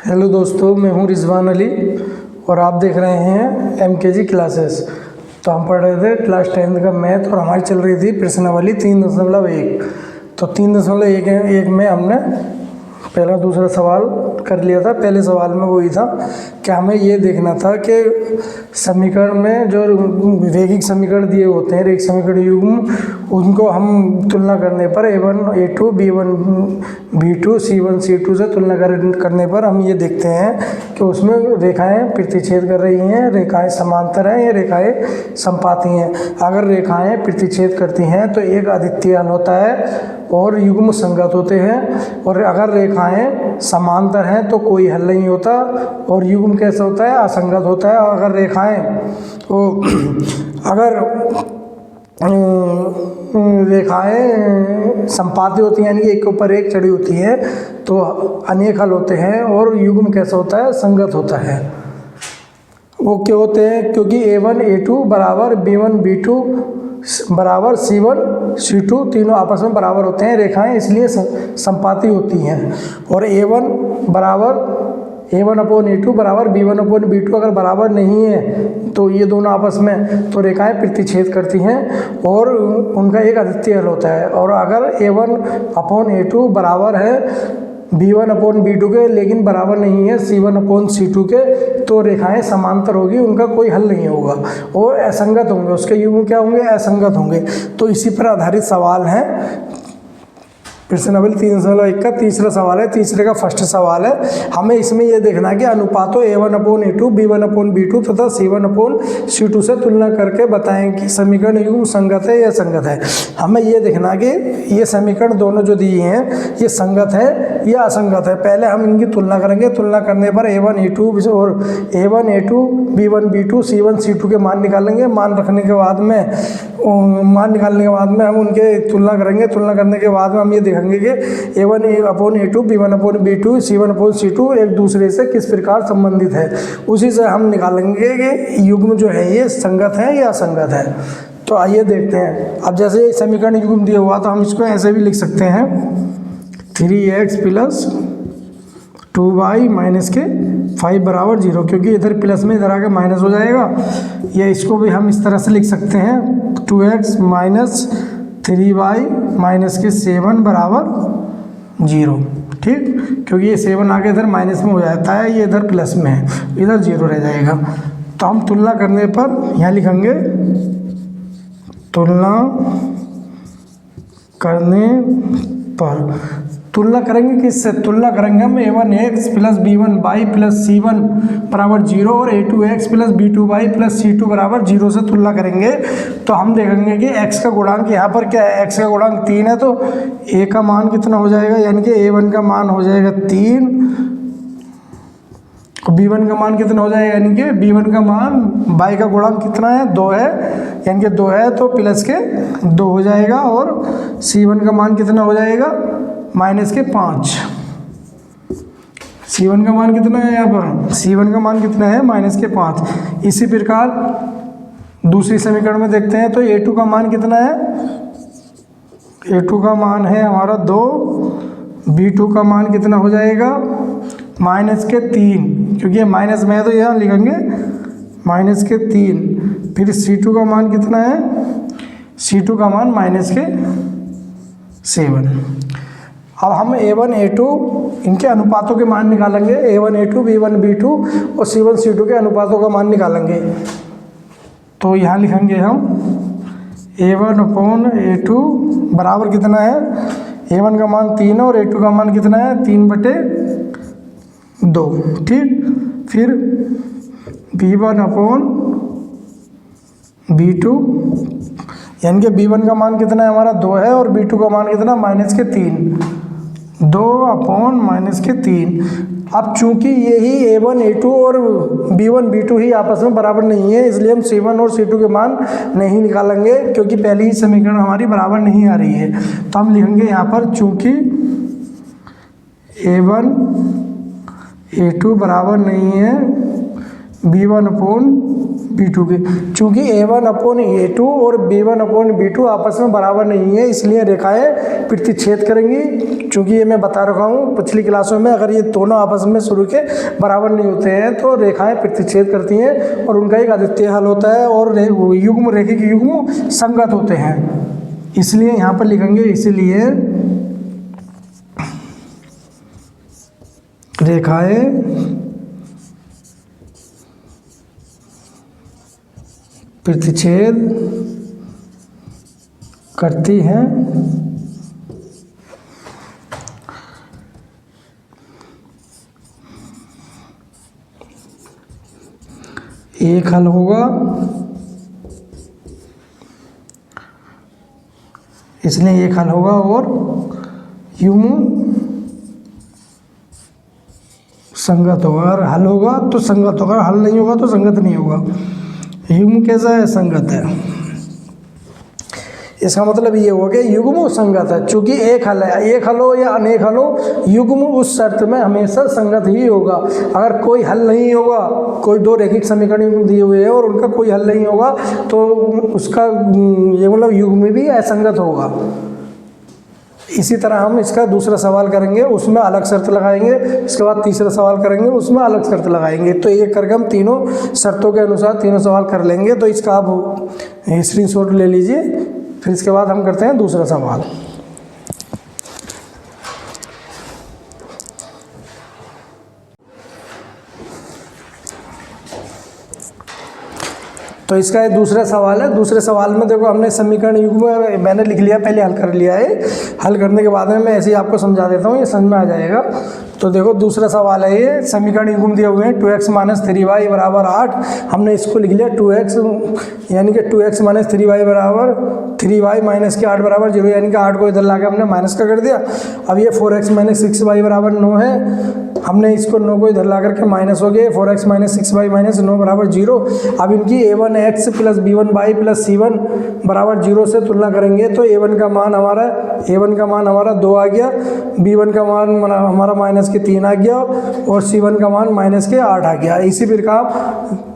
Hello दोस्तों, मैं हूं रिजवान अली और आप देख रहे हैं MKG क्लासेस। तो हम पढ़ रहे थे क्लास 10th का मैथ और हमारी चल रही थी प्रश्नावली 3.1। तो 3.1 में हमने पहला दूसरा सवाल कर लिया था। पहले सवाल में वही था कि हमें ये देखना था कि समीकरण में जो रैखिक समीकरण दिए होते हैं, रैखिक समीकरण युग्म, उनको हम तुलना करने पर A1 A2 B1 B2 C1 C2 से तुलना करने पर हम ये देखते हैं कि उसमें रेखाएं प्रतिच्छेद कर रही हैं, रेखाएं समांतर हैं या रेखाएं संपाती हैं। अगर रेखाएं प्रतिच्छेद करती हैं तो एक अद्वितीय हल होता है और युग्म संगत होते हैं, और अगर रेखाएं समांतर हैं तो कोई हल नहीं होता और युग्म कैसा होता है, असंगत होता है। और अगर रेखाएं संपाती होती हैं, यानी एक के ऊपर एक चढ़ी होती है, तो अनेक हल होते हैं और युग्म कैसा होता है, संगत होता है। वो क्या होते हैं, क्योंकि A1 A2 बराबर B1 B2 बराबर C1 C2 तीनों आपस में बराबर होते हैं रेखाएं, इसलिए संपाती होती हैं। और A1 अपॉन A2 बराबर B1 अपॉन B2 अगर बराबर नहीं है तो ये दोनों आपस में तो रेखाएं प्रतिच्छेद करती हैं और उनका एक अद्वितीय हल होता है। और अगर A1 अपॉन A2 बराबर है B1 अपॉन B2 के लेकिन बराबर नहीं है C1 अपॉन C2 के, तो रेखाएं समांतर होगी, उनका कोई हल नहीं होगा, वो असंगत होंगे, उसके युग्म क्या होंगे, असंगत होंगे। तो इसी पर आधारित सवाल है प्रश्नावली 3.1 का तीसरा सवाल है, तीसरे का फर्स्ट सवाल है। हमें इसमें यह देखना है कि अनुपातों A1 upon A2 B1 upon B2 तथा C1 अपॉन C2 से तुलना करके बताएं कि समीकरण युग्म संगत है या असंगत है। हमें यह देखना कि ये समीकरण दोनों जो दिए हैं ये संगत है या असंगत है। पहले हम इनकी तुलना करेंगे। तुलना करने पर A1 A2 और A1 A2 B1 B2 C1 C2 के मान निकालेंगे। मान निकालने के बाद में हम उनके तुलना करेंगे। तुलना करने के बाद में हम ये देखेंगे कि A1 upon A2 B1 upon B2 C1 upon C2 एक दूसरे से किस प्रकार संबंधित है। उसी से हम निकालेंगे कि युग्म जो है ये संगत है या असंगत है। तो आइए देखते हैं। अब जैसे ये समीकरण युग्म दिया हुआ तो हम इसको ऐसे भी लिख सकते हैं 3x प्लस 2y माइनस के 5 बराबर 0, क्योंकि इधर प्लस में इधर आके माइनस हो जाएगा। या इसको भी हम इस तरह से लिख सकते हैं 2x माइनस 3y माइनस के 7 बराबर 0। ठीक, क्योंकि ये 7 आगे इधर माइनस में हो जाता है, ये इधर प्लस में है, इधर 0 रह जाएगा। तो हम तुलना करने पर यहाँ लिखेंगे, तुलना करेंगे किससे, तुलना करेंगे हम A1x plus B1y plus C1 बराबर 0 और A2x plus B2y plus C2 बराबर 0 से तुलना करेंगे। तो हम देखेंगे कि x का गुणांक यहाँ पर क्या है, x का गुणांक 3 है, तो a का मान कितना हो जाएगा, यानी कि A1 का मान हो जाएगा 3, B1 का मान कितना हो जाएगा, यानी कि B1 का मान y का गुणांक कितना है, 2 है, यानी कि 2 है तो प्लस के 2 हो जाएगा। और C1 का मान कितना हो जाएगा, माइनस के 5। C1 का मान कितना है, यहाँ पर C1 का मान कितना है, माइनस के 5। इसी प्रकार दूसरी समीकरण में देखते हैं तो A2 का मान कितना है, A2 का मान है हमारा 2, B2 का मान कितना हो जाएगा, माइनस के 3, क्योंकि ये माइनस में है तो यहाँ लिखेंगे माइनस के 3। फिर C2 का मान कितना है, C2 का मान माइनस के 7। अब हम A1 A2 इनके अनुपातों के मान निकालेंगे। A1 A2 B1 B2 और C1 C2 के अनुपातों का मान निकालेंगे। तो यहाँ लिखेंगे हम A1 अपॉन A2 बराबर कितना है, A1 का मान 3 और A2 का मान कितना है, 3/2। ठीक, फिर B1 अपॉन B2, यानी कि B1 का मान कितना है हमारा 2 है और B2 का मान कितना, माइनस के 3, 2 अपॉन माइनस के 3। अब चूंकि यही A1 A2 और B1 B2 ही आपस में बराबर नहीं है, इसलिए हम C1 और C2 के मान नहीं निकालेंगे, क्योंकि पहली ही समीकरण हमारी बराबर नहीं आ रही है। तो हम लिखेंगे यहाँ पर चूंकि A1 A2 बराबर नहीं है B1 अपॉन B2 के। चूँकि A1/A2 और B1/B2 आपस में बराबर नहीं है, इसलिए रेखाएं प्रतिच्छेद करेंगी। चूँकि ये मैं बता रखा हूँ पिछली क्लासों में, अगर ये दोनों आपस में शुरू के बराबर नहीं होते हैं तो रेखाएं प्रतिच्छेद करती हैं और उनका एक अद्वितीय हल होता है और युग्म रैखिक युग्म संगत होते हैं। इसलिए यहाँ पर लिखेंगे, इसलिए रेखाएं प्रतिच्छेद करती हैं एक हल होगा, इसलिए एक हल होगा और युग्म संगत होगा। अगर हल होगा तो संगत होगा, हल नहीं होगा तो संगत नहीं होगा। युग्म कैसा है? संगत है। इसका मतलब ये हो गया युग्म संगत है। चूंकि एक हल है, एक हल हो या अनेक हल हो, युग्म उस शर्त में हमेशा संगत ही होगा। अगर कोई हल नहीं होगा, कोई दो रैखिक समीकरण दिए हुए हैं और उनका कोई हल नहीं होगा तो उसका ये मतलब युग्म भी असंगत होगा। इसी तरह हम इसका दूसरा सवाल करेंगे, उसमें अलग शर्त लगाएंगे। इसके बाद तीसरा सवाल करेंगे, उसमें अलग शर्त लगाएंगे। तो एक करके हम तीनों शर्तों के अनुसार तीनों सवाल कर लेंगे। तो इसका आप स्क्रीनशॉट ले लीजिए। फिर इसके बाद हम करते हैं दूसरा सवाल। तो इसका ये दूसरा सवाल है। दूसरे सवाल में देखो हमने समीकरण युग्म मैंने लिख लिया, पहले हल कर लिया है। हल करने के बाद में मैं ऐसे ही आपको समझा देता हूँ, ये समझ में आ जाएगा। तो देखो दूसरा सवाल है, ये समीकरण युग्म दिए हुए हैं 2x - 3y = 8। हमने इसको लिख लिया 2x यानी कि 2x - 3y = 3y - 8 = 0, यानी कि 8 को इधर ला के हमने माइनस का कर दिया। अब ये 4x - 6y = 9 है, हमने इसको 9 को इधर ला करके माइनस हो गया। 4x - 6y - 9 = 0। अब इनकी a1x + b1y + c1 = 0 से तुलना करेंगे तो a1 का मान हमारा 2 आ गया, b1 का मान हमारा -3 आ गया और c1 का मान -8 आ गया। इसी प्रकार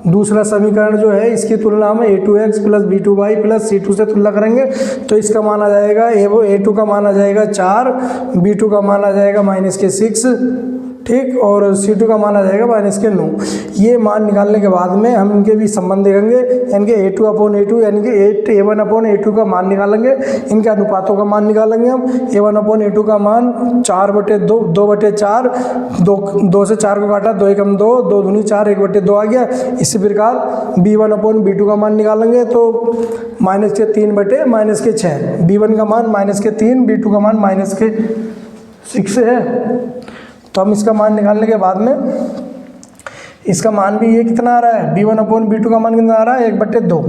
दूसरा समीकरण जो है इसकी तुलना हम a2x + b2y + c2 से तुलना करेंगे तो इसका मान आ जाएगा a2 का मान आ जाएगा 4, b2 का मान आ जाएगा -6, ठीक, और C2 का मान आ जाएगा -9। ये मान निकालने के बाद में हम इनके भी संबंध देखेंगे, यानी कि A2/A2 यानी कि A1/A2 का मान निकालेंगे। इनके अनुपातों का मान निकालेंगे हम। A1/A2 का मान 4/2, 2/4, 2 से 4 को काटा, 2 × 2, 2 दूनी 4, 1/2 आ गया। इसी प्रकार B1/B2 का मान निकालेंगे तो -3/6, B1 का मान -3, B2 का मान -6 है। तो हम इसका मान निकालने के बाद में इसका मान भी ये कितना आ रहा है, B1/B2 का मान कितना आ रहा है 1/2।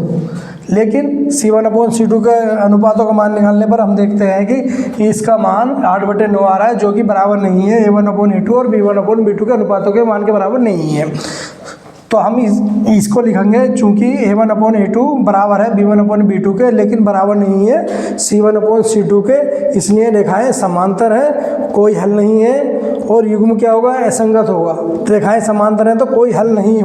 लेकिन C1/C2 के अनुपातों का मान निकालने पर हम देखते हैं कि इसका मान 8/9 आ रहा है, जो कि बराबर नहीं है A1/A2 और B1/B2 के अनुपातों के मान के बराबर नहीं है। तो हम इसको लिखेंगे, चूंकि A1/A2 बराबर है B1/B2 के, लेकिन बराबर नहीं है C1/C2 के, इसलिए रेखाएं समांतर हैं, कोई हल नहीं है। और युग्म क्या होगा? असंगत होगा। रेखाएं समांतर हैं तो कोई हल नहीं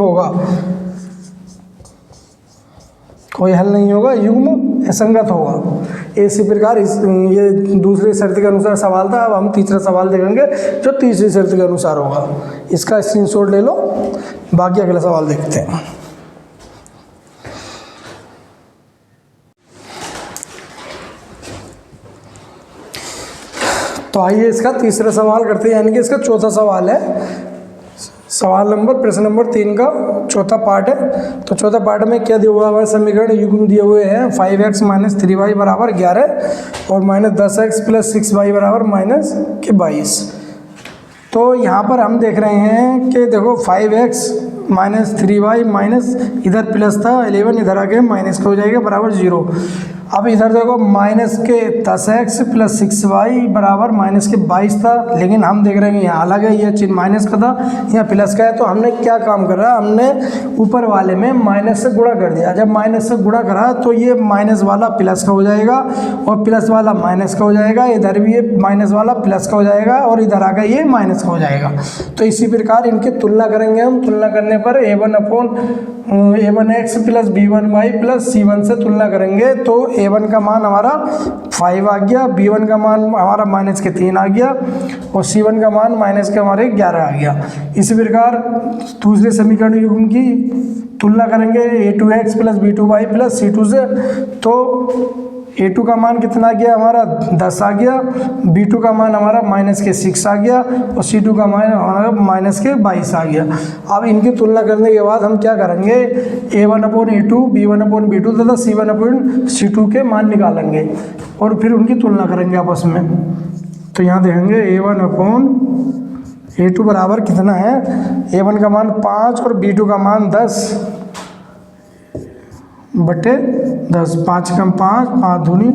होगा, युग्म असंगत होगा। इसी प्रकार ये दूसरी शर्त के अनुसार सवाल था। अब हम तीसरा सवाल देखेंगे जो तीसरी शर्त के अनुसार होगा। इसका स्क्रीनशॉट ले लो, बाकी अगला सवाल देखते हैं। तो आइए इसका तीसरा सवाल करते हैं, यानी कि इसका चौथा सवाल है। प्रश्न नंबर 3 का चौथा पार्ट है। तो चौथा पार्ट में क्या दिया हुआ है? समीकरण युग्म दिए हुए हैं 5x - 3y = 11 और -10x + 6y = -22। तो यहाँ पर हम देख रहे हैं कि देखो 5x - 3y माइनस इधर प्लस था 11, इधर आ गया माइनस का हो जाएगा बराबर 0। अब इधर देखो -10x + 6y = -22 था, लेकिन हम देख रहे हैं यहाँ अलग है, यह चिन्ह माइनस का था, यहाँ प्लस का है। तो हमने क्या काम कर रहा है, हमने ऊपर वाले में माइनस से गुणा कर दिया। जब माइनस से गुणा करा तो ये माइनस वाला प्लस का हो जाएगा और प्लस वाला माइनस का हो जाएगा, इधर भी ये माइनस वाला प्लस का हो जाएगा और इधर आकर ये माइनस का हो जाएगा। तो इसी प्रकार इनकी तुलना करेंगे हम। तुलना करने पर a1x plus b1y plus c1 से तुलना करेंगे तो a1 का मान हमारा 5 आ गया, b1 का मान हमारा -3 आ गया और c1 का मान हमारे 11 आ गया। इसी प्रकार दूसरे समीकरण युग्म की तुलना करेंगे a2x plus b2y plus c2 से, तो a2 का मान कितना आ गया हमारा 10 आ गया, b2 का मान हमारा -6 आ गया और c2 का मान हमारा -22 आ गया। अब इनकी तुलना करने के बाद हम क्या करेंगे, a1/a2 b1/b2 तथा c1/c2 के मान निकालेंगे और फिर उनकी तुलना करेंगे आपस में। तो यहाँ देखेंगे a1/a2 बराबर कितना है, a1 का मान 5 और b2 का मान 10/10, 5 कम 5, 5 दूनी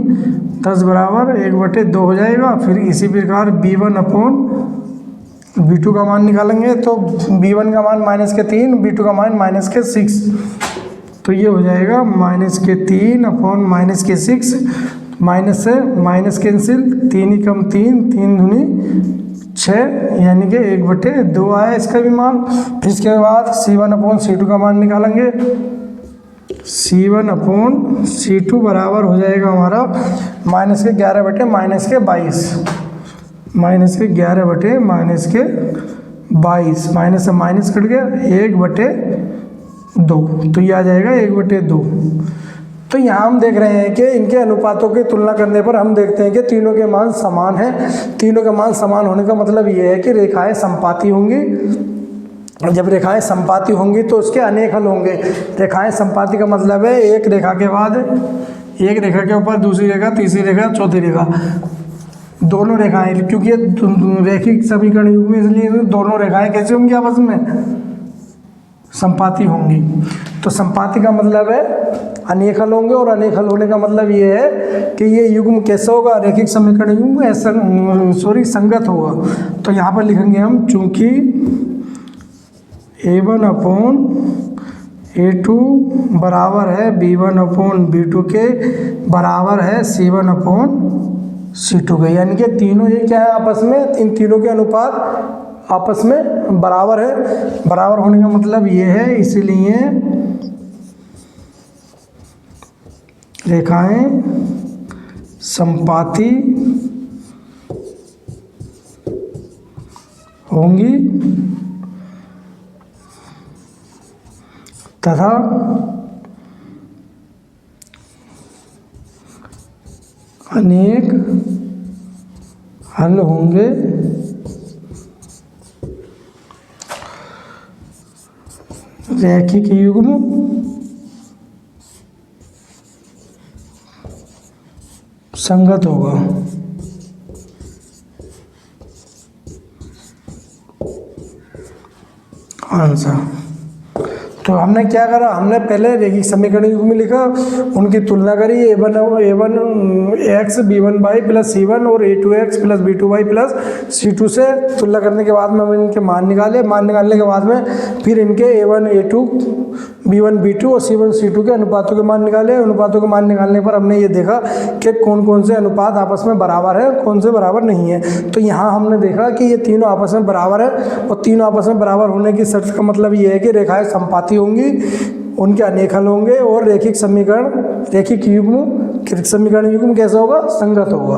10 बराबर 1/2 हो जाएगा। फिर इसी प्रकार b1/b2 का मान निकालेंगे तो b1 का मान -3, b2 का मान -6, तो ये हो जाएगा -3/-6, माइनस से माइनस कैंसिल, 3 ही कम 3, 3 दूनी 6, यानी कि 1/2 आया इसका भी मान। फिर इसके बाद c1/c2 का मान निकालेंगे, c1/c2 बराबर हो जाएगा हमारा -11/-22, -11/-22, माइनस से माइनस कट गया 1/2, तो ये आ जाएगा 1/2। तो यहाँ हम देख रहे हैं कि इनके अनुपातों की तुलना करने पर हम देखते हैं कि तीनों के मान समान हैं। तीनों के मान समान होने का मतलब ये है कि रेखाएं समपाती होंगी। जब रेखाएं समपाती होंगी तो उसके अनेक हल होंगे। रेखाएं समपाती का मतलब है एक रेखा के बाद एक रेखा के ऊपर दूसरी रेखा, तीसरी रेखा, चौथी रेखा, दोनों रेखाएं, क्योंकि ये रैखिक समीकरण युग्म में, इसलिए दोनों रेखाएं कैसे होंगी आपस में, समपाती होंगी। तो समपाती का मतलब है अनेक हल होंगे और अनेक हल होने का मतलब ये है कि ये युग्म कैसा होगा, रैखिक समीकरण युग्म ऐसा संगत होगा। तो यहाँ पर लिखेंगे हम, चूंकि a1/a2 बराबर है b1/b2 के बराबर है c1/c2 के, यानी कि तीनों ये क्या है आपस में, इन तीनों के अनुपात आपस में बराबर है। बराबर होने का मतलब ये है, इसीलिए रेखाएं समपाती होंगी तथा अनेक हल होंगे। रैखिक युग्म संगत होगा। आंसर। तो हमने क्या करा, हमने पहले रैखिक समीकरण युग्म लिखा, उनकी तुलना करी, a1x b1y प्लस c1 और a2x plus b2y plus c2 से तुलना करने के बाद में हम इनके मान निकाले। मान निकालने के बाद में फिर इनके a1 a2 b1 b2 और c1 c2 के अनुपातों के मान निकाले। अनुपातों के मान निकालने पर हमने ये देखा कि कौन कौन से अनुपात आपस में बराबर है, कौन से बराबर नहीं है। तो यहाँ हमने देखा कि ये तीनों आपस में बराबर है और तीनों आपस में बराबर होने की शर्त का मतलब ये है कि रेखाएं समपाती होंगी, उनके अनेक हल होंगे और रैखिक समीकरण युग्म कैसा होगा, संगत होगा।